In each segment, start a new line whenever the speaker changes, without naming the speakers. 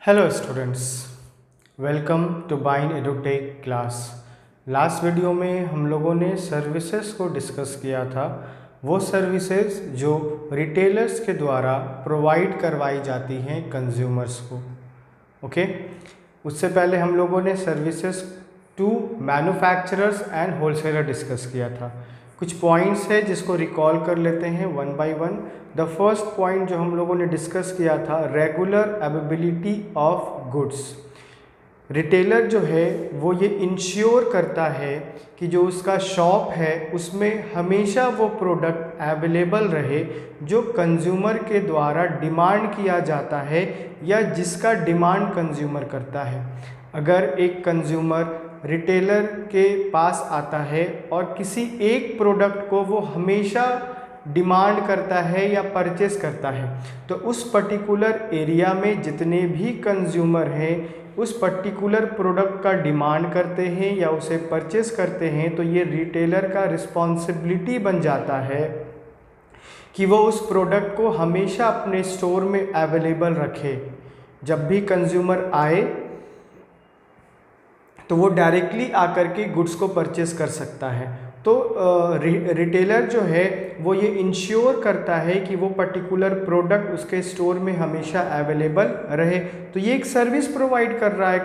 Hello students, welcome to बाइन edutech class. Last video में हम लोगों ने सर्विसेज को डिस्कस किया था। वो सर्विसेज जो रिटेलर्स के द्वारा प्रोवाइड करवाई जाती हैं कंज्यूमर्स को। ओके, उससे पहले हम लोगों ने services to manufacturers and wholesaler discuss किया था। कुछ पॉइंट्स है जिसको रिकॉल कर लेते हैं one by one. The first point जो हम लोगों ने डिस्कस किया था, regular availability of goods. Retailer जो है वो ये इंश्योर करता है कि जो उसका शॉप है उसमें हमेशा वो प्रोडक्ट अवेलेबल रहे जो कंज्यूमर के द्वारा डिमांड किया जाता है या जिसका डिमांड कंज्यूमर करता है। अगर एक कंज्यूमर रिटेलर के पास आता है और किसी एक प्रोडक्ट को वो हमेशा डिमांड करता है या परचेस करता है, तो उस पर्टिकुलर एरिया में जितने भी कंज्यूमर हैं उस पर्टिकुलर प्रोडक्ट का डिमांड करते हैं या उसे परचेस करते हैं, तो ये रिटेलर का रिस्पॉन्सिबिलिटी बन जाता है कि वो उस प्रोडक्ट को हमेशा अपने स्टोर में अवेलेबल रखे। जब भी कंज्यूमर आए तो वो डायरेक्टली आकर के गुड्स को परचेस कर सकता है। तो रिटेलर जो है वो ये इंश्योर करता है कि वो पर्टिकुलर प्रोडक्ट उसके स्टोर में हमेशा अवेलेबल रहे। तो ये एक सर्विस प्रोवाइड कर रहा है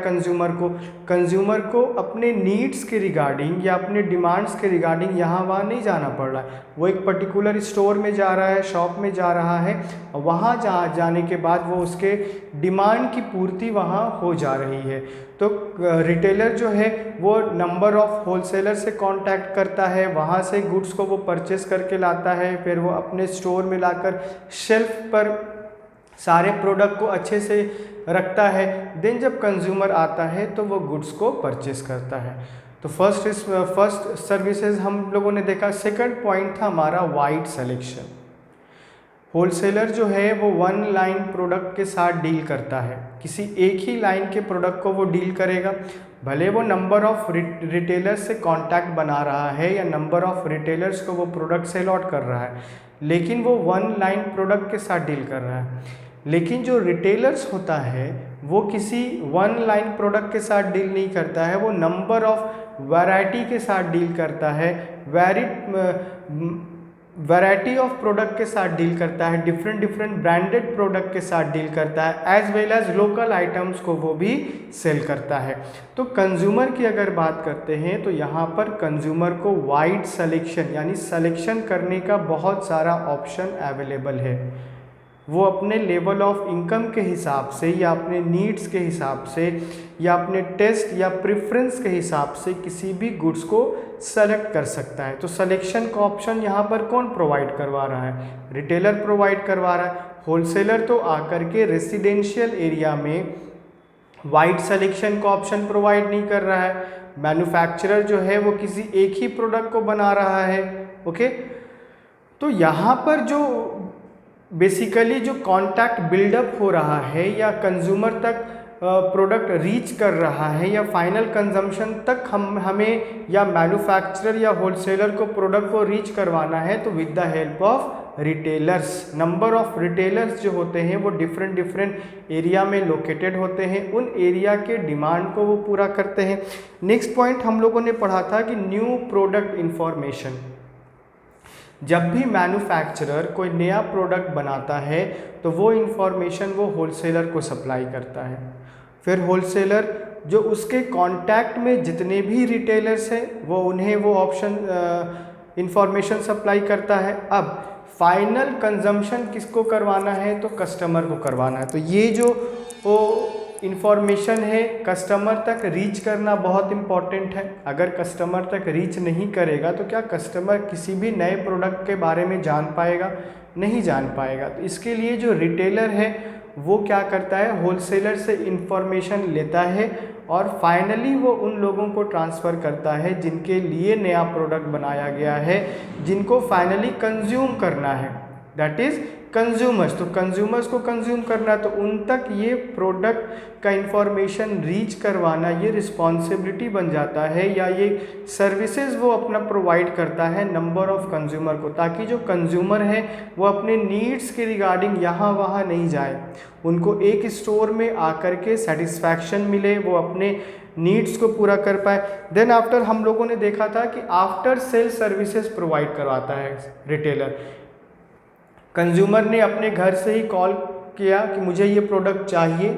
कंज्यूमर को अपने नीड्स के रिगार्डिंग या अपने डिमांड्स के रिगार्डिंग यहाँ वहाँ नहीं जाना पड़ रहा है। वो एक पर्टिकुलर स्टोर में जा रहा है, शॉप में जा रहा है, वहाँ जाने के बाद वो उसके डिमांड की पूर्ति वहाँ हो जा रही है। तो रिटेलर जो है वो नंबर ऑफ होलसेलर से कांटेक्ट करता है, वहाँ से गुड्स को वो परचेस करके लाता है, फिर वो अपने स्टोर में लाकर शेल्फ पर सारे प्रोडक्ट को अच्छे से रखता है। देन जब कंज्यूमर आता है तो वो गुड्स को परचेस करता है। तो फर्स्ट सर्विसेज हम लोगों ने देखा। सेकंड पॉइंट था हमारा वाइड सिलेक्शन। होलसेलर जो है वो वन लाइन प्रोडक्ट के साथ डील करता है, किसी एक ही लाइन के प्रोडक्ट को वो डील करेगा। भले वो नंबर ऑफ रिटेलर्स से कांटेक्ट बना रहा है या नंबर ऑफ रिटेलर्स को वो प्रोडक्ट सेल आउट कर रहा है, लेकिन वो वन लाइन प्रोडक्ट के साथ डील कर रहा है। लेकिन जो रिटेलर्स होता है वो किसी वन लाइन प्रोडक्ट के साथ डील नहीं करता है, वो नंबर ऑफ वैरायटी के साथ डील करता है, वैरायटी ऑफ प्रोडक्ट के साथ डील करता है, डिफरेंट ब्रांडेड प्रोडक्ट के साथ डील करता है, as well as local items को वो भी सेल करता है। तो कंज्यूमर की अगर बात करते हैं तो यहाँ पर कंज्यूमर को वाइड सिलेक्शन यानी सिलेक्शन करने का बहुत सारा ऑप्शन अवेलेबल है। वो अपने लेवल ऑफ इनकम के हिसाब से या अपने नीड्स के हिसाब से या अपने टेस्ट या प्रेफरेंस के हिसाब से किसी भी गुड्स को सेलेक्ट कर सकता है। तो सिलेक्शन का ऑप्शन यहाँ पर कौन प्रोवाइड करवा रहा है? रिटेलर प्रोवाइड करवा रहा है। होलसेलर तो आकर के रेसिडेंशियल एरिया में वाइड सिलेक्शन का ऑप्शन प्रोवाइड नहीं कर रहा है। मैन्युफैक्चरर जो है वो किसी एक ही प्रोडक्ट को बना रहा है। ओके, तो यहाँ पर जो बेसिकली जो कांटेक्ट बिल्डअप हो रहा है या कंज्यूमर तक प्रोडक्ट रीच कर रहा है या फाइनल कंजम्पशन तक हमें या मैन्युफैक्चरर या होलसेलर को प्रोडक्ट को रीच करवाना है, तो with the help of retailers. Number of retailers जो होते हैं वो डिफरेंट एरिया में लोकेटेड होते हैं, उन एरिया के डिमांड को वो पूरा करते हैं। नेक्स्ट पॉइंट हम लोगों ने पढ़ा था कि न्यू प्रोडक्ट इंफॉर्मेशन। जब भी मैन्युफैक्चरर कोई नया प्रोडक्ट बनाता है तो वो इन्फॉर्मेशन वो होलसेलर को सप्लाई करता है। फिर होलसेलर जो उसके कांटेक्ट में जितने भी रिटेलर्स हैं वो उन्हें वो ऑप्शन इन्फॉर्मेशन सप्लाई करता है। अब फाइनल कंजम्पशन किसको करवाना है? तो कस्टमर को करवाना है। तो ये जो वो इन्फॉर्मेशन है कस्टमर तक रीच करना बहुत इम्पॉर्टेंट है। अगर कस्टमर तक रीच नहीं करेगा तो क्या कस्टमर किसी भी नए प्रोडक्ट के बारे में जान पाएगा? नहीं जान पाएगा। तो इसके लिए जो रिटेलर है वो क्या करता है? होलसेलर से इन्फॉर्मेशन लेता है और फाइनली वो उन लोगों को ट्रांसफ़र करता है जिनके लिए नया प्रोडक्ट बनाया गया है, जिनको फाइनली कंज्यूम करना है। That is consumers. तो कंज्यूमर्स को कंज्यूम करना, तो उन तक ये प्रोडक्ट का इंफॉर्मेशन रीच करवाना ये रिस्पॉन्सिबिलिटी बन जाता है, या ये सर्विसेज वो अपना प्रोवाइड करता है नंबर ऑफ कंज्यूमर को, ताकि जो कंज्यूमर है वो अपने नीड्स के रिगार्डिंग यहाँ वहाँ नहीं जाए, उनको एक स्टोर में आकर के सेटिस्फैक्शन मिले, वो अपने नीड्स को पूरा कर पाए। देन आफ्टर हम लोगों ने देखा था कि आफ्टर सेल सर्विसेज प्रोवाइड करवाता है रिटेलर। कंज्यूमर ने अपने घर से ही कॉल किया कि मुझे ये प्रोडक्ट चाहिए,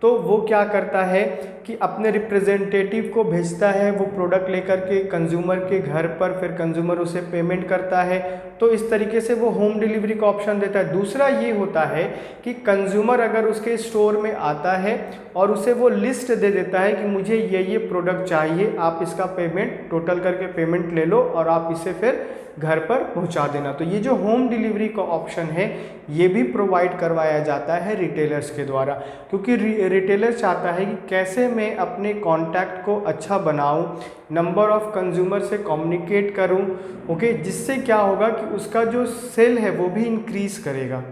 तो वो क्या करता है कि अपने रिप्रेजेंटेटिव को भेजता है वो प्रोडक्ट लेकर के कंज्यूमर के घर पर, फिर कंज्यूमर उसे पेमेंट करता है। तो इस तरीके से वो होम डिलीवरी का ऑप्शन देता है। दूसरा ये होता है कि कंज्यूमर अगर उसके स्टोर में आता है और उसे वो लिस्ट दे देता है कि मुझे ये प्रोडक्ट चाहिए, आप इसका पेमेंट टोटल करके पेमेंट ले लो और आप इसे फिर घर पर पहुंचा देना। तो ये जो होम डिलीवरी का ऑप्शन है ये भी प्रोवाइड करवाया जाता है रिटेलर्स के द्वारा, क्योंकि रिटेलर चाहता है कि कैसे मैं अपने कॉन्टैक्ट को अच्छा बनाऊं, नंबर ऑफ कंज्यूमर से कम्युनिकेट करूं, ओके, जिससे क्या होगा कि उसका जो सेल है वो भी इंक्रीज करेगा।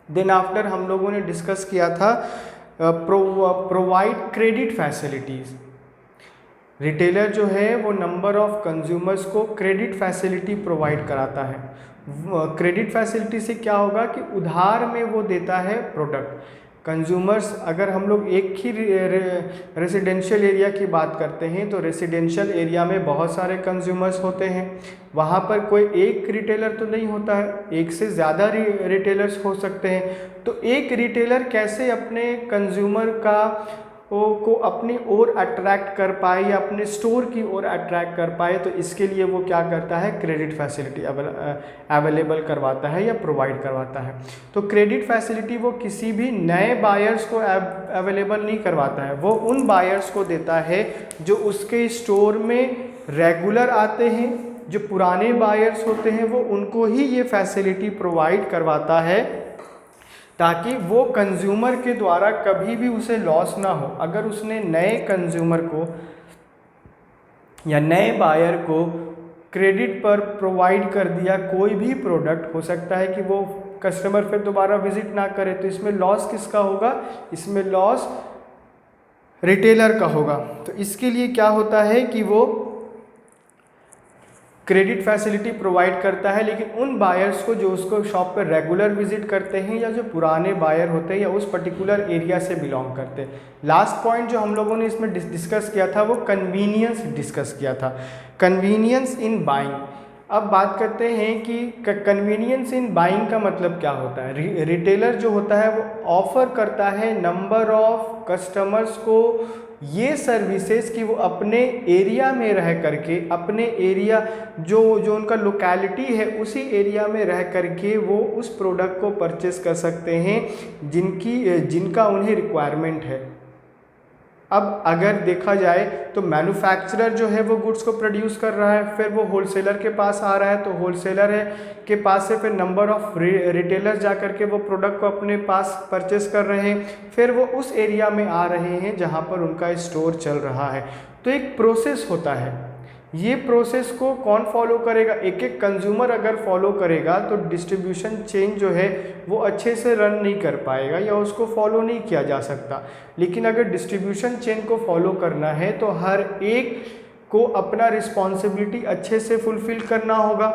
देन आफ्टर हम लोगों ने डिस्कस किया था प्रोवाइड क्रेडिट फैसिलिटीज़। रिटेलर जो है वो नंबर ऑफ कंज्यूमर्स को क्रेडिट फैसिलिटी प्रोवाइड कराता है। क्रेडिट फैसिलिटी से क्या होगा कि उधार में वो देता है प्रोडक्ट। कंज्यूमर्स, अगर हम लोग एक ही रेसिडेंशियल एरिया की बात करते हैं तो रेसिडेंशियल एरिया में बहुत सारे कंज्यूमर्स होते हैं, वहाँ पर कोई एक रिटेलर तो नहीं होता है, एक से ज़्यादा रिटेलर्स हो सकते हैं। तो एक रिटेलर कैसे अपने कंज्यूमर को अपनी ओर अट्रैक्ट कर पाए या अपने स्टोर की ओर अट्रैक्ट कर पाए, तो इसके लिए वो क्या करता है, क्रेडिट फैसिलिटी अवेलेबल करवाता है या प्रोवाइड करवाता है। तो क्रेडिट फैसिलिटी वो किसी भी नए बायर्स को अवेलेबल नहीं करवाता है, वो उन बायर्स को देता है जो उसके स्टोर में रेगुलर आते हैं। जो पुराने बायर्स होते हैं वो उनको ही ये फैसिलिटी प्रोवाइड करवाता है, ताकि वो कंज्यूमर के द्वारा कभी भी उसे लॉस ना हो। अगर उसने नए कंज्यूमर को या नए बायर को क्रेडिट पर प्रोवाइड कर दिया कोई भी प्रोडक्ट, हो सकता है कि वो कस्टमर फिर दोबारा विजिट ना करे, तो इसमें लॉस किसका होगा, इसमें लॉस रिटेलर का होगा। तो इसके लिए क्या होता है कि वो क्रेडिट फैसिलिटी प्रोवाइड करता है, लेकिन उन बायर्स को जो उसको शॉप पर रेगुलर विजिट करते हैं या जो पुराने बायर होते हैं या उस पर्टिकुलर एरिया से बिलोंग करते हैं। लास्ट पॉइंट जो हम लोगों ने इसमें डिस्कस किया था वो कन्वीनियंस डिस्कस किया था, कन्वीनियंस इन बाइंग। अब बात करते हैं कि कन्वीनियंस इन बाइंग का मतलब क्या होता है। रिटेलर जो होता है वो ऑफर करता है नंबर ऑफ कस्टमर्स को ये सर्विसेज कि वो अपने एरिया में रह करके, अपने एरिया जो उनका लोकेलिटी है उसी एरिया में रह करके वो उस प्रोडक्ट को परचेस कर सकते हैं जिनका उन्हें रिक्वायरमेंट है। अब अगर देखा जाए तो मैन्युफैक्चरर जो है वो गुड्स को प्रोड्यूस कर रहा है, फिर वो होलसेलर के पास आ रहा है, तो होलसेलर है के पास से फिर नंबर ऑफ रिटेलर्स जा कर के वो प्रोडक्ट को अपने पास परचेस कर रहे हैं, फिर वो उस एरिया में आ रहे हैं जहाँ पर उनका स्टोर चल रहा है। तो एक प्रोसेस होता है, ये प्रोसेस को कौन फॉलो करेगा, एक एक कंज्यूमर अगर फॉलो करेगा तो डिस्ट्रीब्यूशन चेन जो है वो अच्छे से रन नहीं कर पाएगा या उसको फॉलो नहीं किया जा सकता। लेकिन अगर डिस्ट्रीब्यूशन चेन को फॉलो करना है तो हर एक को अपना रिस्पॉन्सिबिलिटी अच्छे से फुलफिल करना होगा।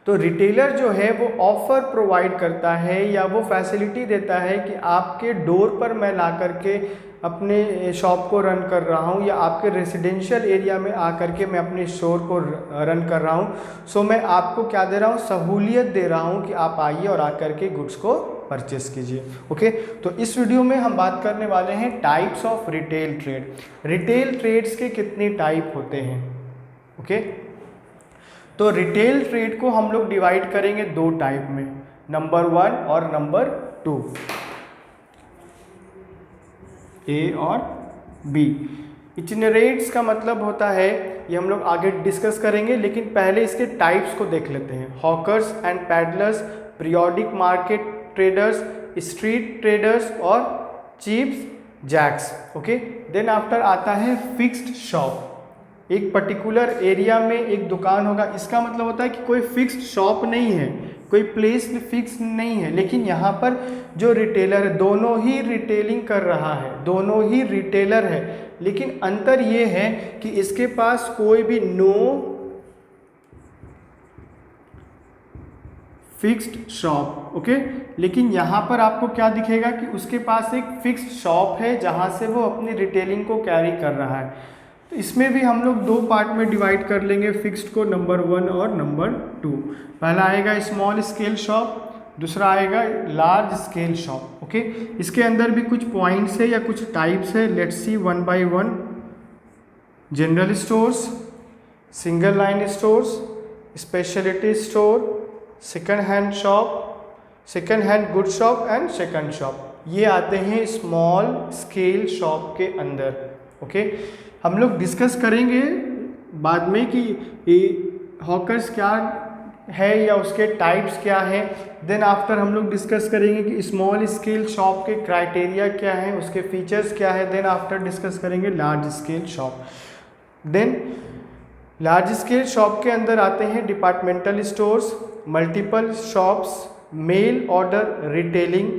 तो रिटेलर जो है वो ऑफ़र प्रोवाइड करता है या वो फैसिलिटी देता है कि आपके डोर पर मैं ला करके अपने शॉप को रन कर रहा हूँ या आपके रेसिडेंशियल एरिया में आकर के मैं अपने स्टोर को रन कर रहा हूँ। सो मैं आपको क्या दे रहा हूँ, सहूलियत दे रहा हूँ कि आप आइए और आकर के गुड्स को परचेस कीजिए। ओके, तो इस वीडियो में हम बात करने वाले हैं types of retail trade. Retail trades के कितने टाइप होते हैं। ओके, तो रिटेल ट्रेड को हम लोग डिवाइड करेंगे दो टाइप में, नंबर 1 और नंबर 2, ए और बी। इटिनरेट्स का मतलब होता है, ये हम लोग आगे डिस्कस करेंगे, लेकिन पहले इसके टाइप्स को देख लेते हैं। Hawkers and peddlers, periodic market traders, street traders और cheap jacks. Okay, then after आता है फिक्स्ड शॉप। एक पर्टिकुलर एरिया में एक दुकान होगा, इसका मतलब होता है कि कोई फिक्स्ड शॉप नहीं है, कोई प्लेस फिक्स नहीं है। लेकिन यहाँ पर जो रिटेलर है, दोनों ही रिटेलिंग कर रहा है, दोनों ही रिटेलर है, लेकिन अंतर ये है कि इसके पास कोई भी नो फिक्स्ड शॉप, ओके। लेकिन यहाँ पर आपको क्या दिखेगा कि उसके पास एक फिक्स्ड शॉप है जहाँ से वो अपनी रिटेलिंग को कैरी कर रहा है। तो इसमें भी हम लोग दो पार्ट में डिवाइड कर लेंगे फिक्स्ड को, नंबर 1 और नंबर 2। पहला आएगा स्मॉल स्केल शॉप, दूसरा आएगा लार्ज स्केल शॉप, ओके। इसके अंदर भी कुछ पॉइंट्स है या कुछ टाइप्स है, let's see one by one. General stores, single line stores, speciality store, second hand shop, second hand good shop and second shop, ये आते हैं स्मॉल स्केल शॉप के अंदर, ओके। हम लोग डिस्कस करेंगे बाद में कि हॉकर्स क्या है या उसके टाइप्स क्या हैं। देन आफ्टर हम लोग डिस्कस करेंगे कि स्मॉल स्केल शॉप के क्राइटेरिया क्या हैं, उसके फीचर्स क्या है। देन आफ्टर डिस्कस करेंगे large scale shop. Then large scale shop के अंदर आते हैं departmental stores, multiple shops, mail order retailing,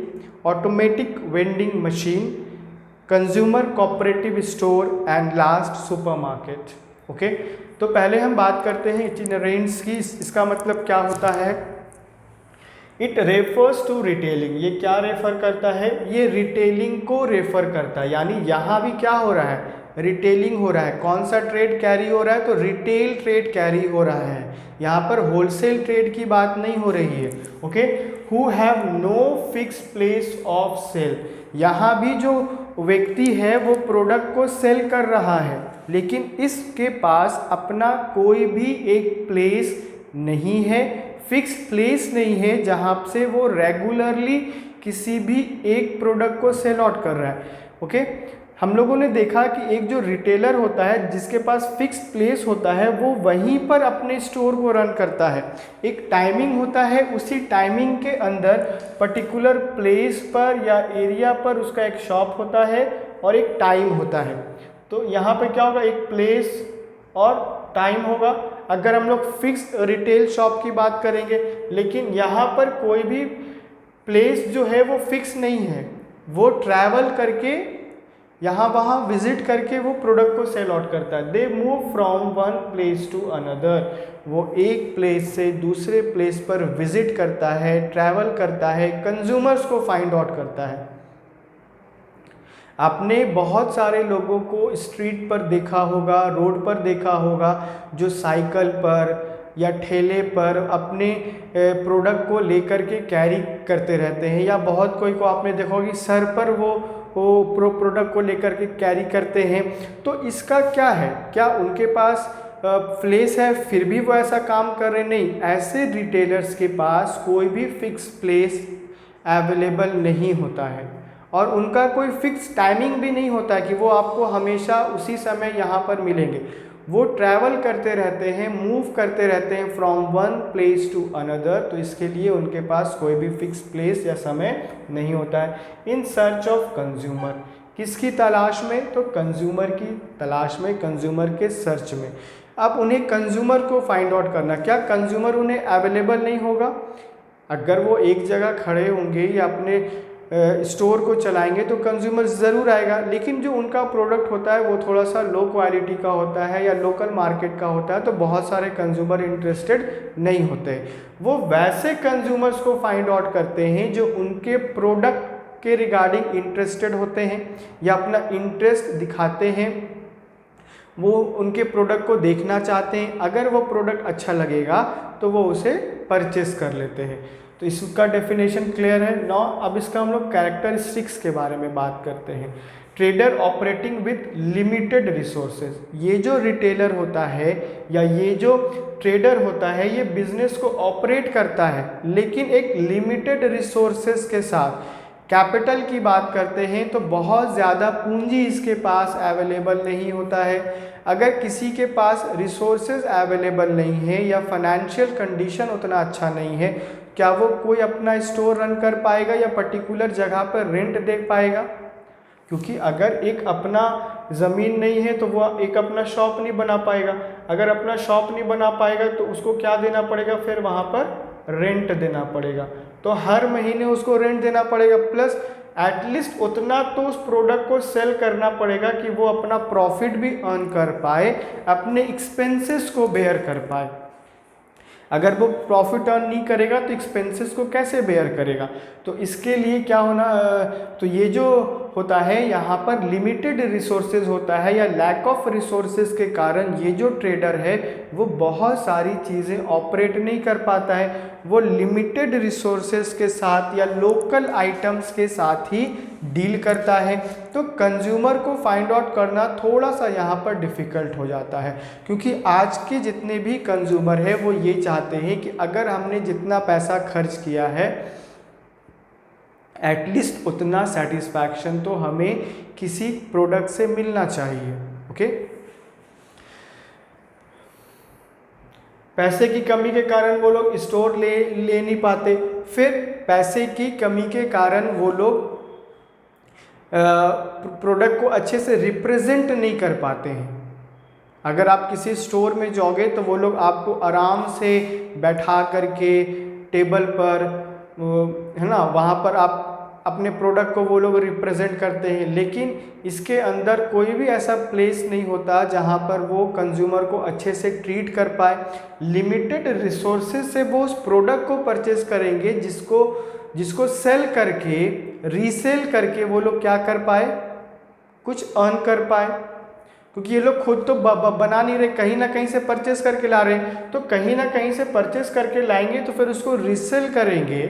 automatic vending machine, consumer cooperative store and last supermarket, okay. तो पहले हम बात करते हैं इटिनरेंट्स की। इसका मतलब क्या होता है? It refers to retailing. ये क्या रेफर करता है? ये रिटेलिंग को रेफर करता है। यानी यहाँ भी क्या हो रहा है? रिटेलिंग हो रहा है। कौन सा ट्रेड कैरी हो रहा है? तो रिटेल ट्रेड कैरी हो रहा है। यहाँ पर होलसेल ट्रेड की बात नहीं हो रही है, okay. Who have no fix place of sale. यहाँ भी जो व्यक्ति है वो प्रोडक्ट को सेल कर रहा है, लेकिन इसके पास अपना कोई भी एक प्लेस नहीं है, फिक्स प्लेस नहीं है जहाँ से वो रेगुलरली किसी भी एक प्रोडक्ट को सेल आउट कर रहा है, ओके। हम लोगों ने देखा कि एक जो रिटेलर होता है जिसके पास फिक्स प्लेस होता है वो वहीं पर अपने स्टोर को रन करता है। एक टाइमिंग होता है, उसी टाइमिंग के अंदर पर्टिकुलर प्लेस पर या एरिया पर उसका एक शॉप होता है और एक टाइम होता है। तो यहाँ पर क्या होगा? एक प्लेस और टाइम होगा अगर हम लोग फिक्स रिटेल शॉप की बात करेंगे। लेकिन यहाँ पर कोई भी प्लेस जो है वो फिक्स नहीं है, वो ट्रैवल करके यहाँ वहाँ विजिट करके वो प्रोडक्ट को सेल आउट करता है। They move from one place to another. वो एक प्लेस से दूसरे प्लेस पर विजिट करता है, ट्रैवल करता है, कंज्यूमर्स को फाइंड आउट करता है। आपने बहुत सारे लोगों को स्ट्रीट पर देखा होगा, रोड पर देखा होगा, जो साइकिल पर या ठेले पर अपने प्रोडक्ट को लेकर के कैरी करते रहते हैं। या बहुत कोई को आपने देखा होगा कि सर पर वो प्रोडक्ट को लेकर के कैरी करते हैं। तो इसका क्या है? क्या उनके पास प्लेस है फिर भी वो ऐसा काम कर रहे? नहीं, ऐसे रिटेलर्स के पास कोई भी फिक्स प्लेस अवेलेबल नहीं होता है और उनका कोई फिक्स टाइमिंग भी नहीं होता है कि वो आपको हमेशा उसी समय यहाँ पर मिलेंगे। वो ट्रैवल करते रहते हैं, मूव करते रहते हैं from one place to another. तो इसके लिए उनके पास कोई भी फिक्स प्लेस या समय नहीं होता है। इन सर्च ऑफ कंज्यूमर, किसकी तलाश में? तो कंज्यूमर की तलाश में, कंज्यूमर के सर्च में। अब उन्हें कंज्यूमर को फाइंड आउट करना, क्या कंज्यूमर उन्हें अवेलेबल नहीं होगा? अगर वो एक जगह खड़े होंगे या अपने स्टोर को चलाएंगे तो कंज्यूमर ज़रूर आएगा। लेकिन जो उनका प्रोडक्ट होता है वो थोड़ा सा लो क्वालिटी का होता है या लोकल मार्केट का होता है, तो बहुत सारे कंज्यूमर इंटरेस्टेड नहीं होते। वो वैसे कंज्यूमर्स को फाइंड आउट करते हैं जो उनके प्रोडक्ट के रिगार्डिंग इंटरेस्टेड होते हैं या अपना इंटरेस्ट दिखाते हैं, वो उनके प्रोडक्ट को देखना चाहते हैं। अगर वो प्रोडक्ट अच्छा लगेगा तो वो उसे परचेस कर लेते हैं। तो इसका डेफिनेशन क्लियर है। नौ अब इसका हम लोग कैरेक्टरिस्टिक्स के बारे में बात करते हैं। Trader operating with limited resources. ये जो रिटेलर होता है या ये जो ट्रेडर होता है ये बिजनेस को ऑपरेट करता है लेकिन एक लिमिटेड रिसोर्सेज के साथ। कैपिटल की बात करते हैं तो बहुत ज़्यादा पूंजी इसके पास अवेलेबल नहीं होता है। अगर किसी के पास रिसोर्सेज अवेलेबल नहीं है या फाइनेंशियल कंडीशन उतना अच्छा नहीं है, क्या वो कोई अपना स्टोर रन कर पाएगा या पर्टिकुलर जगह पर रेंट दे पाएगा? क्योंकि अगर एक अपना ज़मीन नहीं है तो वो एक अपना शॉप नहीं बना पाएगा। अगर अपना शॉप नहीं बना पाएगा तो उसको क्या देना पड़ेगा? फिर वहाँ पर रेंट देना पड़ेगा। तो हर महीने उसको रेंट देना पड़ेगा, प्लस एटलीस्ट उतना तो उस प्रोडक्ट को सेल करना पड़ेगा कि वो अपना प्रॉफिट भी अर्न कर पाए, अपने एक्सपेंसेस को बेयर कर पाए। अगर वो प्रॉफिट अर्न नहीं करेगा तो एक्सपेंसेस को कैसे बेयर करेगा? तो इसके लिए क्या होना, तो ये जो होता है यहाँ पर लिमिटेड रिसोर्सेज होता है या लैक ऑफ रिसोर्सेज के कारण ये जो ट्रेडर है वो बहुत सारी चीज़ें ऑपरेट नहीं कर पाता है। वो लिमिटेड रिसोर्सेज के साथ या लोकल आइटम्स के साथ ही डील करता है। तो कंज्यूमर को फाइंड आउट करना थोड़ा सा यहाँ पर डिफ़िकल्ट हो जाता है, क्योंकि आज के जितने भी कंज्यूमर है वो ये चाहते हैं कि अगर हमने जितना पैसा खर्च किया है एटलीस्ट उतना सेटिस्फैक्शन तो हमें किसी प्रोडक्ट से मिलना चाहिए। ओके, पैसे की कमी के कारण वो लोग स्टोर ले नहीं पाते, फिर पैसे की कमी के कारण वो लोग प्रोडक्ट को अच्छे से रिप्रेजेंट नहीं कर पाते हैं। अगर आप किसी स्टोर में जाओगे तो वो लोग आपको आराम से बैठा करके टेबल पर, है ना, वहाँ पर आप अपने प्रोडक्ट को वो लोग रिप्रेजेंट करते हैं, लेकिन इसके अंदर कोई भी ऐसा प्लेस नहीं होता जहाँ पर वो कंज्यूमर को अच्छे से ट्रीट कर पाए। लिमिटेड रिसोर्सेज से वो उस प्रोडक्ट को परचेज करेंगे जिसको सेल करके, रीसेल करके वो लोग क्या कर पाए, कुछ अर्न कर पाए। क्योंकि ये लोग खुद तो बना नहीं रहे, कहीं ना कहीं से परचेस करके ला रहे हैं, तो कहीं ना कहीं से परचेस करके लाएंगे तो फिर उसको रीसेल करेंगे।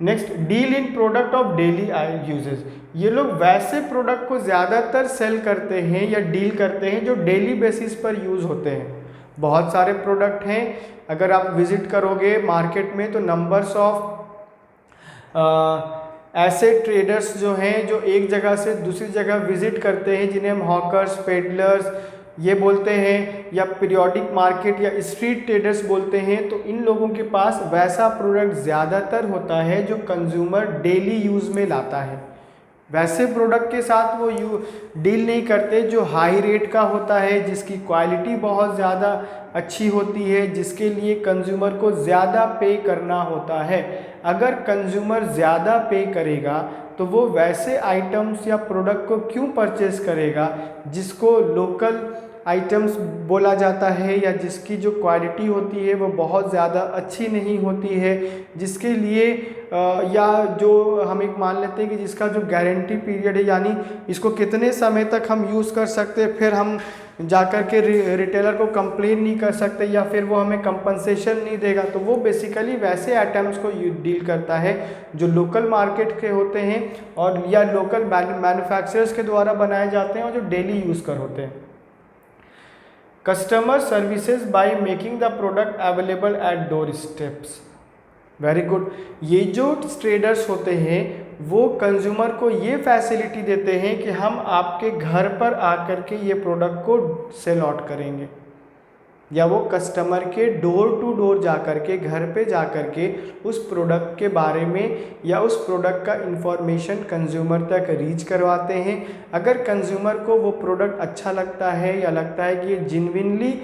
Next, deal in product of daily uses. ये लोग वैसे प्रोडक्ट को ज़्यादातर सेल करते हैं या डील करते हैं जो डेली बेसिस पर यूज़ होते हैं। बहुत सारे प्रोडक्ट हैं, अगर आप विजिट करोगे मार्केट में तो नंबर्स ऑफ ऐसे ट्रेडर्स जो हैं जो एक जगह से दूसरी जगह विजिट करते हैं, जिन्हें हम हॉकर्स, पेडलर्स ये बोलते हैं, या पीरियोडिक मार्केट या स्ट्रीट ट्रेडर्स बोलते हैं। तो इन लोगों के पास वैसा प्रोडक्ट ज़्यादातर होता है जो कंज्यूमर डेली यूज़ में लाता है। वैसे प्रोडक्ट के साथ वो डील नहीं करते जो हाई रेट का होता है, जिसकी क्वालिटी बहुत ज़्यादा अच्छी होती है, जिसके लिए कंज्यूमर को ज़्यादा पे करना होता है। अगर कंज्यूमर ज़्यादा पे करेगा तो वो वैसे आइटम्स या प्रोडक्ट को क्यों परचेस करेगा जिसको लोकल आइटम्स बोला जाता है, या जिसकी जो क्वालिटी होती है वो बहुत ज़्यादा अच्छी नहीं होती है, जिसके लिए या जो हम एक मान लेते हैं कि जिसका जो गारंटी पीरियड है, यानी इसको कितने समय तक हम यूज़ कर सकते हैं, फिर हम जाकर के रिटेलर को कंप्लेन नहीं कर सकते या फिर वो हमें कंपनसेशन नहीं देगा। तो वो बेसिकली वैसे आइटम्स को डील करता है जो लोकल मार्केट के होते हैं और या लोकल मैन्युफैक्चरर्स के द्वारा बनाए जाते हैं और जो डेली यूज़ कर होते हैं। Customer services by making the product available at door steps. Very good. ये जो ट्रेडर्स होते हैं वो कंज्यूमर को ये फैसिलिटी देते हैं कि हम आपके घर पर आकर के ये प्रोडक्ट को सेल आउट करेंगे, या वो कस्टमर के डोर टू डोर जाकर के, घर पे जाकर के उस प्रोडक्ट के बारे में या उस प्रोडक्ट का इंफॉर्मेशन कंज्यूमर तक रीच करवाते हैं। अगर कंज्यूमर को वो प्रोडक्ट अच्छा लगता है या लगता है कि ये जेन्युइनली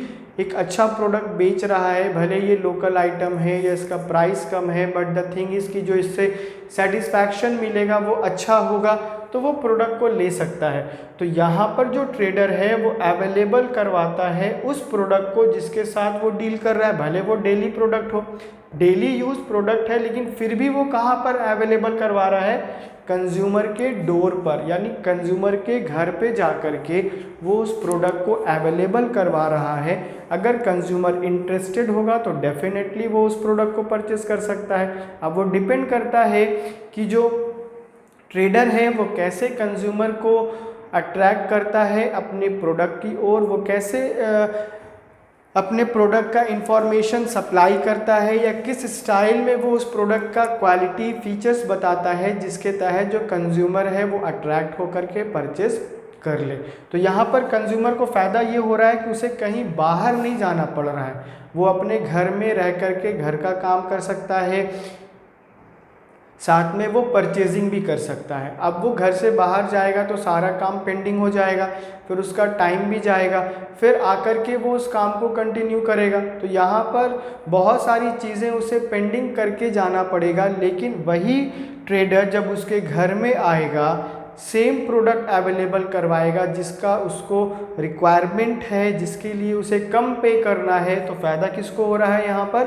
एक अच्छा प्रोडक्ट बेच रहा है, भले ये लोकल आइटम है या इसका प्राइस कम है, बट द थिंग इज़ कि जो इससे सेटिस्फैक्शन मिलेगा वो अच्छा होगा, तो वो प्रोडक्ट को ले सकता है। तो यहाँ पर जो ट्रेडर है वो अवेलेबल करवाता है उस प्रोडक्ट को जिसके साथ वो डील कर रहा है, भले वो डेली प्रोडक्ट हो, डेली यूज प्रोडक्ट है, लेकिन फिर भी वो कहाँ पर अवेलेबल करवा रहा है, कंज्यूमर के डोर पर, यानी कंज्यूमर के घर पे जाकर के वो उस प्रोडक्ट को अवेलेबल करवा रहा है। अगर कंज्यूमर इंटरेस्टेड होगा तो डेफिनेटली वो उस प्रोडक्ट को परचेस कर सकता है। अब वो डिपेंड करता है कि जो ट्रेडर है वो कैसे कंज्यूमर को अट्रैक्ट करता है अपने प्रोडक्ट की ओर, वो कैसे अपने प्रोडक्ट का इंफॉर्मेशन सप्लाई करता है, या किस स्टाइल में वो उस प्रोडक्ट का क्वालिटी फीचर्स बताता है जिसके तहत जो कंज्यूमर है वो अट्रैक्ट होकर के परचेस कर ले। तो यहाँ पर कंज्यूमर को फ़ायदा ये हो रहा है कि उसे कहीं बाहर नहीं जाना पड़ रहा है, वो अपने घर में रह कर के घर का काम कर सकता है, साथ में वो परचेजिंग भी कर सकता है। अब वो घर से बाहर जाएगा तो सारा काम पेंडिंग हो जाएगा, फिर उसका टाइम भी जाएगा, फिर आकर के वो उस काम को कंटिन्यू करेगा। तो यहाँ पर बहुत सारी चीज़ें उसे पेंडिंग करके जाना पड़ेगा, लेकिन वही ट्रेडर जब उसके घर में आएगा सेम प्रोडक्ट अवेलेबल करवाएगा जिसका उसको रिक्वायरमेंट है, जिसके लिए उसे कम पे करना है। तो फ़ायदा किसको हो रहा है यहाँ पर?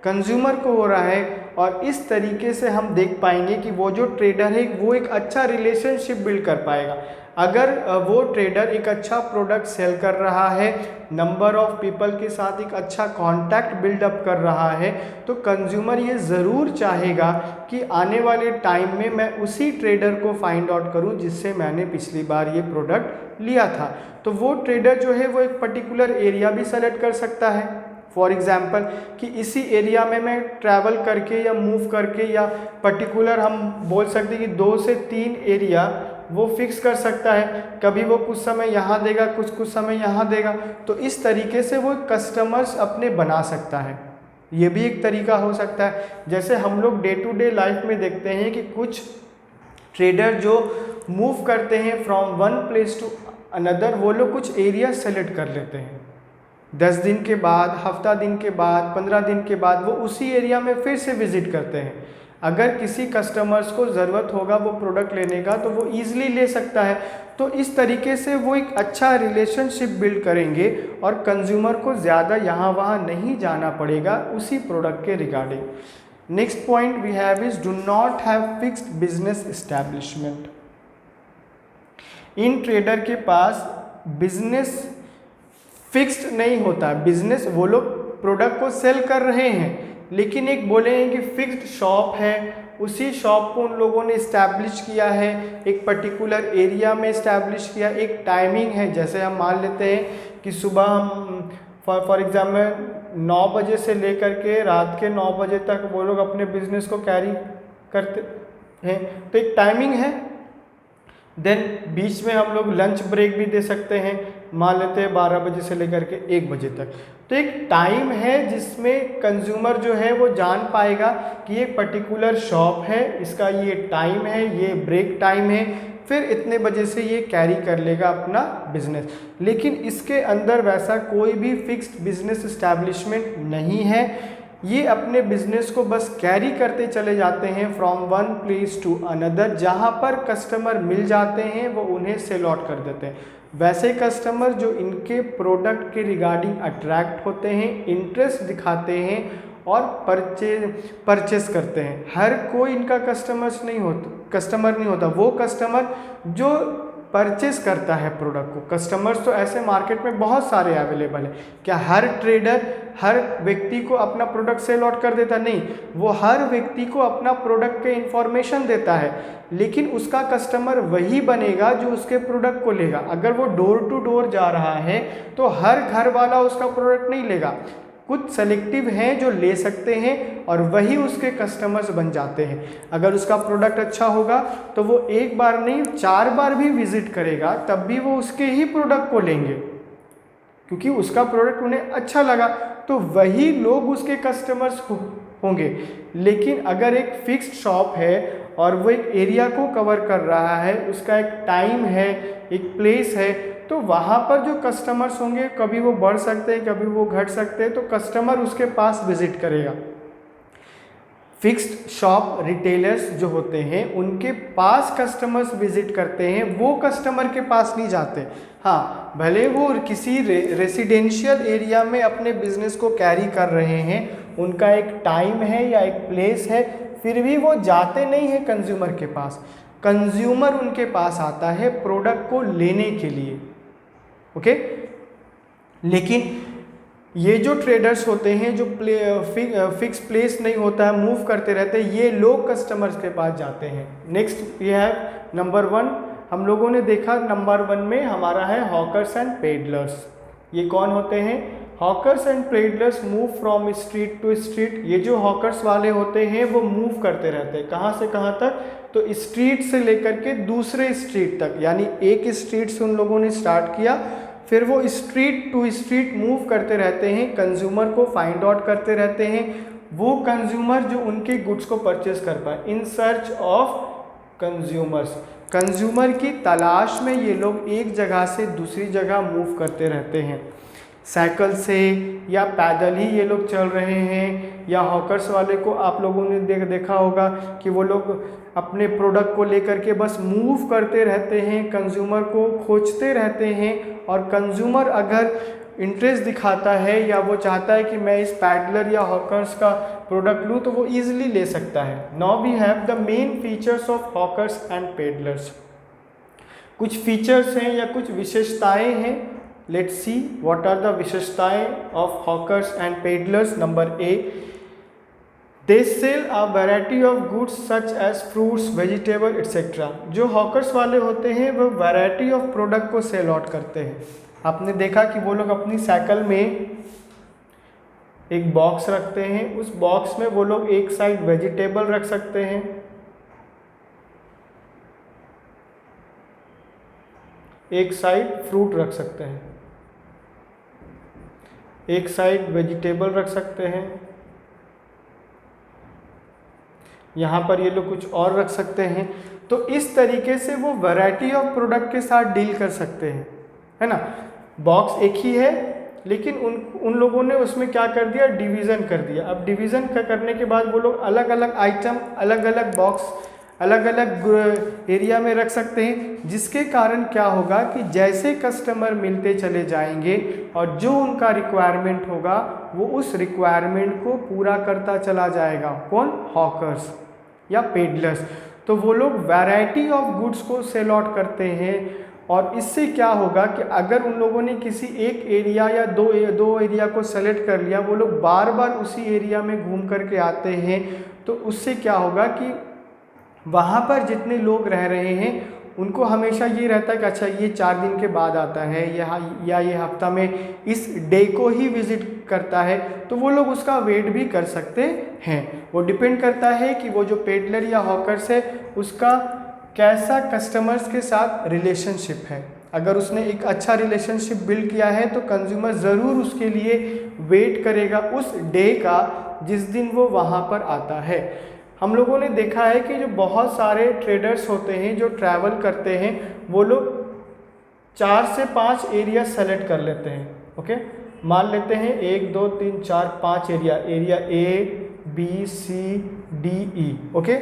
कंज्यूमर को हो रहा है। और इस तरीके से हम देख पाएंगे कि वो जो ट्रेडर है वो एक अच्छा रिलेशनशिप बिल्ड कर पाएगा। अगर वो ट्रेडर एक अच्छा प्रोडक्ट सेल कर रहा है, नंबर ऑफ पीपल के साथ एक अच्छा कांटेक्ट बिल्डअप कर रहा है, तो कंज्यूमर ये ज़रूर चाहेगा कि आने वाले टाइम में मैं उसी ट्रेडर को फाइंड आउट करूं जिससे मैंने पिछली बार ये प्रोडक्ट लिया था। तो वो ट्रेडर जो है वो एक पर्टिकुलर एरिया भी सेलेक्ट कर सकता है। फॉर एग्ज़ाम्पल कि इसी एरिया में मैं ट्रैवल करके या मूव करके, या पर्टिकुलर हम बोल सकते हैं कि 2 से 3 एरिया वो फिक्स कर सकता है। कभी वो कुछ समय यहाँ देगा, कुछ समय यहाँ देगा। तो इस तरीके से वो कस्टमर्स अपने बना सकता है। ये भी एक तरीका हो सकता है। जैसे हम लोग डे टू डे लाइफ में देखते हैं कि कुछ ट्रेडर जो मूव करते हैं from one place to another, वो लोग कुछ एरिया सेलेक्ट कर लेते हैं। 10 दिन के बाद, हफ्ता दिन के बाद, 15 दिन के बाद वो उसी एरिया में फिर से विज़िट करते हैं। अगर किसी कस्टमर्स को ज़रूरत होगा वो प्रोडक्ट लेने का तो वो ईज़िली ले सकता है। तो इस तरीके से वो एक अच्छा रिलेशनशिप बिल्ड करेंगे और कंज्यूमर को ज़्यादा यहाँ वहाँ नहीं जाना पड़ेगा उसी प्रोडक्ट के regarding. Next point we have is do not have fixed business establishment. इन ट्रेडर के पास बिजनेस फिक्स्ड नहीं होता। बिजनेस वो लोग प्रोडक्ट को सेल कर रहे हैं, लेकिन एक बोले हैं कि फिक्स्ड शॉप है, उसी शॉप को उन लोगों ने इस्टेब्लिश किया है, एक पर्टिकुलर एरिया में इस्टेब्लिश किया, एक टाइमिंग है। जैसे हम मान लेते हैं कि सुबह हम फॉर एग्जाम्पल 9 बजे से लेकर के रात के 9 बजे तक वो लोग अपने बिजनेस को कैरी करते हैं, तो एक टाइमिंग है। देन बीच में हम लोग लंच ब्रेक भी दे सकते हैं, मान लेते हैं 12 बजे से लेकर के 1 बजे तक। तो एक टाइम है जिसमें कंज्यूमर जो है वो जान पाएगा कि ये पर्टिकुलर शॉप है, इसका ये टाइम है, ये ब्रेक टाइम है, फिर इतने बजे से ये कैरी कर लेगा अपना बिजनेस। लेकिन इसके अंदर वैसा कोई भी फिक्स्ड बिजनेस इस्टेब्लिशमेंट नहीं है। ये अपने बिजनेस को बस कैरी करते चले जाते हैं from one place to another. जहाँ पर कस्टमर मिल जाते हैं वो उन्हें सेल आउट कर देते हैं। वैसे कस्टमर जो इनके प्रोडक्ट के रिगार्डिंग अट्रैक्ट होते हैं, इंटरेस्ट दिखाते हैं और परचेस करते हैं। हर कोई इनका कस्टमर नहीं होता। वो कस्टमर जो परचेस करता है प्रोडक्ट को। कस्टमर्स तो ऐसे मार्केट में बहुत सारे अवेलेबल है। क्या हर ट्रेडर हर व्यक्ति को अपना प्रोडक्ट सेल आउट कर देता? नहीं, वो हर व्यक्ति को अपना प्रोडक्ट के इंफॉर्मेशन देता है, लेकिन उसका कस्टमर वही बनेगा जो उसके प्रोडक्ट को लेगा। अगर वो डोर टू डोर जा रहा है तो हर घर वाला उसका प्रोडक्ट नहीं लेगा। कुछ सेलेक्टिव हैं जो ले सकते हैं और वही उसके कस्टमर्स बन जाते हैं। अगर उसका प्रोडक्ट अच्छा होगा तो वो एक बार नहीं 4 बार भी विजिट करेगा, तब भी वो उसके ही प्रोडक्ट को लेंगे, क्योंकि उसका प्रोडक्ट उन्हें अच्छा लगा। तो वही लोग उसके कस्टमर्स होंगे। लेकिन अगर एक फिक्स्ड शॉप है और वो एक एरिया को कवर कर रहा है, उसका एक टाइम है, एक प्लेस है, तो वहाँ पर जो कस्टमर्स होंगे कभी वो बढ़ सकते हैं, कभी वो घट सकते हैं, तो कस्टमर उसके पास विजिट करेगा। फिक्स्ड शॉप रिटेलर्स जो होते हैं उनके पास कस्टमर्स विजिट करते हैं, वो कस्टमर के पास नहीं जाते। हाँ, भले वो किसी रेसिडेंशियल एरिया में अपने बिजनेस को कैरी कर रहे हैं, उनका एक टाइम है या एक प्लेस है, फिर भी वो जाते नहीं हैं कंज्यूमर के पास। कंज्यूमर उनके पास आता है प्रोडक्ट को लेने के लिए। ओके, लेकिन ये जो ट्रेडर्स होते हैं जो फिक्स प्लेस नहीं होता है, मूव करते रहते हैं, ये लोग कस्टमर्स के पास जाते हैं। नेक्स्ट ये है नंबर 1। हम लोगों ने देखा नंबर 1 में हमारा है हॉकर्स एंड पेडलर्स। ये कौन होते हैं? Hawkers and peddlers move from street to street. ये जो हॉकर्स वाले होते हैं वो मूव करते रहते हैं, कहाँ से कहाँ तक? तो स्ट्रीट से लेकर के दूसरे स्ट्रीट तक, यानी एक स्ट्रीट से उन लोगों ने स्टार्ट किया, फिर वो स्ट्रीट टू स्ट्रीट मूव करते रहते हैं, कंज्यूमर को फाइंड आउट करते रहते हैं, वो कंज्यूमर जो उनके गुड्स को परचेस कर पाए। In search of consumers, consumer की तलाश में ये लोग एक जगह से दूसरी जगह मूव करते रहते हैं, साइकिल से या पैदल ही ये लोग चल रहे हैं, या हॉकर्स वाले को आप लोगों ने देखा होगा कि वो लोग अपने प्रोडक्ट को लेकर के बस मूव करते रहते हैं, कंज्यूमर को खोजते रहते हैं, और कंज्यूमर अगर इंटरेस्ट दिखाता है या वो चाहता है कि मैं इस पैडलर या हॉकर्स का प्रोडक्ट लूँ तो वो ईजिली ले सकता है। Now we have the main features of hawkers and peddlers. कुछ फीचर्स हैं या कुछ विशेषताएं हैं। Let's see what are the विशेषताएं of hawkers and peddlers. Number A, they sell a variety of goods such as fruits, vegetable etcetera. जो हॉकर्स वाले होते हैं वो वैरायटी ऑफ प्रोडक्ट को सेल आउट करते हैं। आपने देखा कि वो लोग अपनी साइकिल में एक बॉक्स रखते हैं, उस बॉक्स में वो लोग एक साइड वेजिटेबल रख सकते हैं, एक साइड फ्रूट रख सकते हैं, एक साइड वेजिटेबल रख सकते हैं, यहाँ पर ये लोग कुछ और रख सकते हैं। तो इस तरीके से वो वैरायटी ऑफ प्रोडक्ट के साथ डील कर सकते हैं, है ना। बॉक्स एक ही है लेकिन उन लोगों ने उसमें क्या कर दिया, डिवीज़न कर दिया। अब डिवीज़न करने के बाद वो लोग अलग अलग आइटम, अलग अलग बॉक्स, अलग अलग एरिया में रख सकते हैं, जिसके कारण क्या होगा कि जैसे कस्टमर मिलते चले जाएंगे और जो उनका रिक्वायरमेंट होगा वो उस रिक्वायरमेंट को पूरा करता चला जाएगा। कौन? हॉकर्स या पेडलर्स। तो वो लोग वैरायटी ऑफ गुड्स को सेल आउट करते हैं, और इससे क्या होगा कि अगर उन लोगों ने किसी एक एरिया या दो एरिया को सेलेक्ट कर लिया, वो लोग बार बार उसी एरिया में घूम करके आते हैं, तो उससे क्या होगा कि वहाँ पर जितने लोग रह रहे हैं उनको हमेशा ये रहता है कि अच्छा ये 4 दिन के बाद आता है या ये हफ्ता में इस डे को ही विज़िट करता है, तो वो लोग उसका वेट भी कर सकते हैं। वो डिपेंड करता है कि वो जो पेडलर या हॉकर्स है उसका कैसा कस्टमर्स के साथ रिलेशनशिप है। अगर उसने एक अच्छा रिलेशनशिप बिल्ड किया है तो कंज्यूमर ज़रूर उसके लिए वेट करेगा उस डे का जिस दिन वो वहाँ पर आता है। हम लोगों ने देखा है कि जो बहुत सारे ट्रेडर्स होते हैं जो ट्रैवल करते हैं, वो लोग 4 से 5 एरिया सेलेक्ट कर लेते हैं। ओके, मान लेते हैं 1 2 3 4 5 area A B C D E. Okay,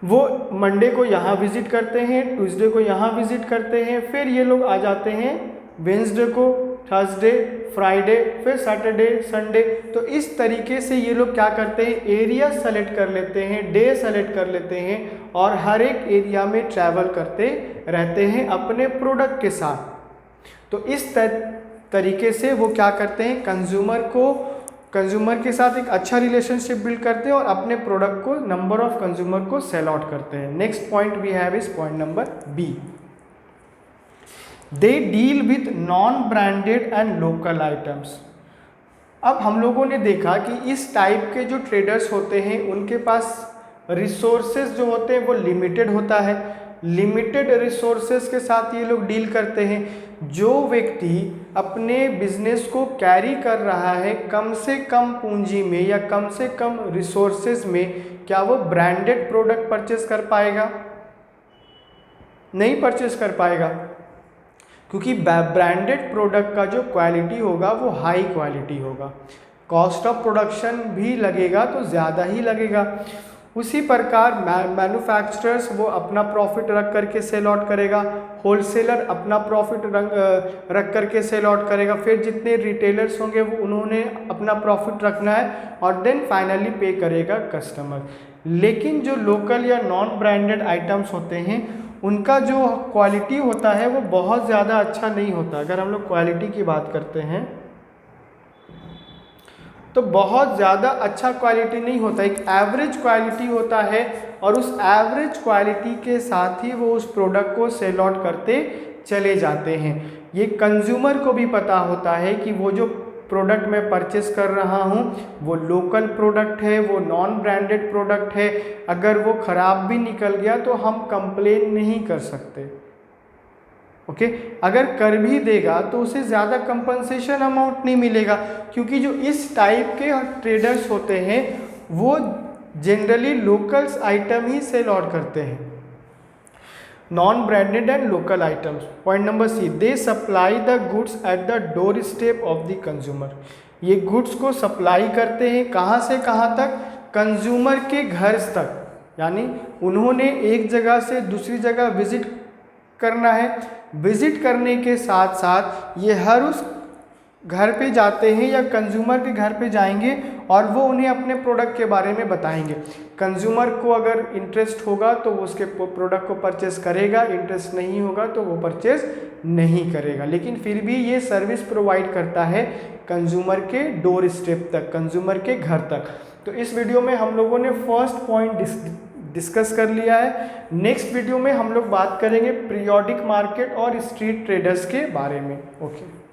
वो मंडे को यहाँ विज़िट करते हैं, ट्यूसडे को यहाँ विज़िट करते हैं, फिर ये लोग आ जाते हैं वेंसडे को, थर्सडे, फ्राइडे, फिर सैटरडे, संडे। तो इस तरीके से ये लोग क्या करते हैं, एरिया सेलेक्ट कर लेते हैं, डे सेलेक्ट कर लेते हैं, और हर एक एरिया में ट्रैवल करते रहते हैं अपने प्रोडक्ट के साथ। तो इस तरीके से वो क्या करते हैं, कंज्यूमर के साथ एक अच्छा रिलेशनशिप बिल्ड करते हैं और अपने प्रोडक्ट को, नंबर ऑफ कंज्यूमर को सेल आउट करते हैं। Next point we have is point number B, they deal with non branded and local items. अब हम लोगों ने देखा कि इस टाइप के जो ट्रेडर्स होते हैं उनके पास रिसोर्सेज जो होते हैं वो लिमिटेड होता है। लिमिटेड रिसोर्सेज के साथ ये लोग डील करते हैं। जो व्यक्ति अपने बिजनेस को कैरी कर रहा है कम से कम पूंजी में या कम से कम रिसोर्सेज में, क्या वो ब्रांडेड प्रोडक्ट परचेस कर पाएगा? नहीं परचेस कर पाएगा, क्योंकि ब्रांडेड प्रोडक्ट का जो क्वालिटी होगा वो हाई क्वालिटी होगा, कॉस्ट ऑफ प्रोडक्शन भी लगेगा तो ज़्यादा ही लगेगा। उसी प्रकार मैन्युफैक्चरर्स वो अपना प्रॉफिट रख करके सेल आउट करेगा, होलसेलर अपना प्रॉफिट रख करके सेल आउट करेगा, फिर जितने रिटेलर्स होंगे वो उन्होंने अपना प्रॉफिट रखना है, और देन फाइनली पे करेगा कस्टमर। लेकिन जो लोकल या नॉन ब्रांडेड आइटम्स होते हैं उनका जो क्वालिटी होता है वो बहुत ज़्यादा अच्छा नहीं होता। अगर हम लोग क्वालिटी की बात करते हैं तो बहुत ज़्यादा अच्छा क्वालिटी नहीं होता, एक एवरेज क्वालिटी होता है, और उस एवरेज क्वालिटी के साथ ही वो उस प्रोडक्ट को सेल आउट करते चले जाते हैं। ये कंज्यूमर को भी पता होता है कि वो जो प्रोडक्ट मैं परचेस कर रहा हूँ वो लोकल प्रोडक्ट है, वो नॉन ब्रांडेड प्रोडक्ट है, अगर वो ख़राब भी निकल गया तो हम कंप्लेन नहीं कर सकते। ओके अगर कर भी देगा तो उसे ज़्यादा कंपनसेशन अमाउंट नहीं मिलेगा, क्योंकि जो इस टाइप के ट्रेडर्स होते हैं वो जनरली लोकल्स आइटम ही सेल आउट करते हैं, non branded and local items. Point number C, they supply the goods at the door step of the consumer. ये गुड्स को सप्लाई करते हैं कहाँ से कहाँ तक, कंज्यूमर के घर तक, यानी उन्होंने एक जगह से दूसरी जगह विजिट करना है, विजिट करने के साथ साथ ये हर उस घर पे जाते हैं या कंज्यूमर के घर पे जाएंगे और वो उन्हें अपने प्रोडक्ट के बारे में बताएंगे। कंज्यूमर को अगर इंटरेस्ट होगा तो वो उसके प्रोडक्ट को परचेस करेगा, इंटरेस्ट नहीं होगा तो वो परचेस नहीं करेगा, लेकिन फिर भी ये सर्विस प्रोवाइड करता है कंज्यूमर के डोर स्टेप तक, कंज्यूमर के घर तक। तो इस वीडियो में हम लोगों ने फर्स्ट पॉइंट डिस्कस कर लिया है। नेक्स्ट वीडियो में हम लोग बात करेंगे पीरियोडिक मार्केट और स्ट्रीट ट्रेडर्स के बारे में। ओके।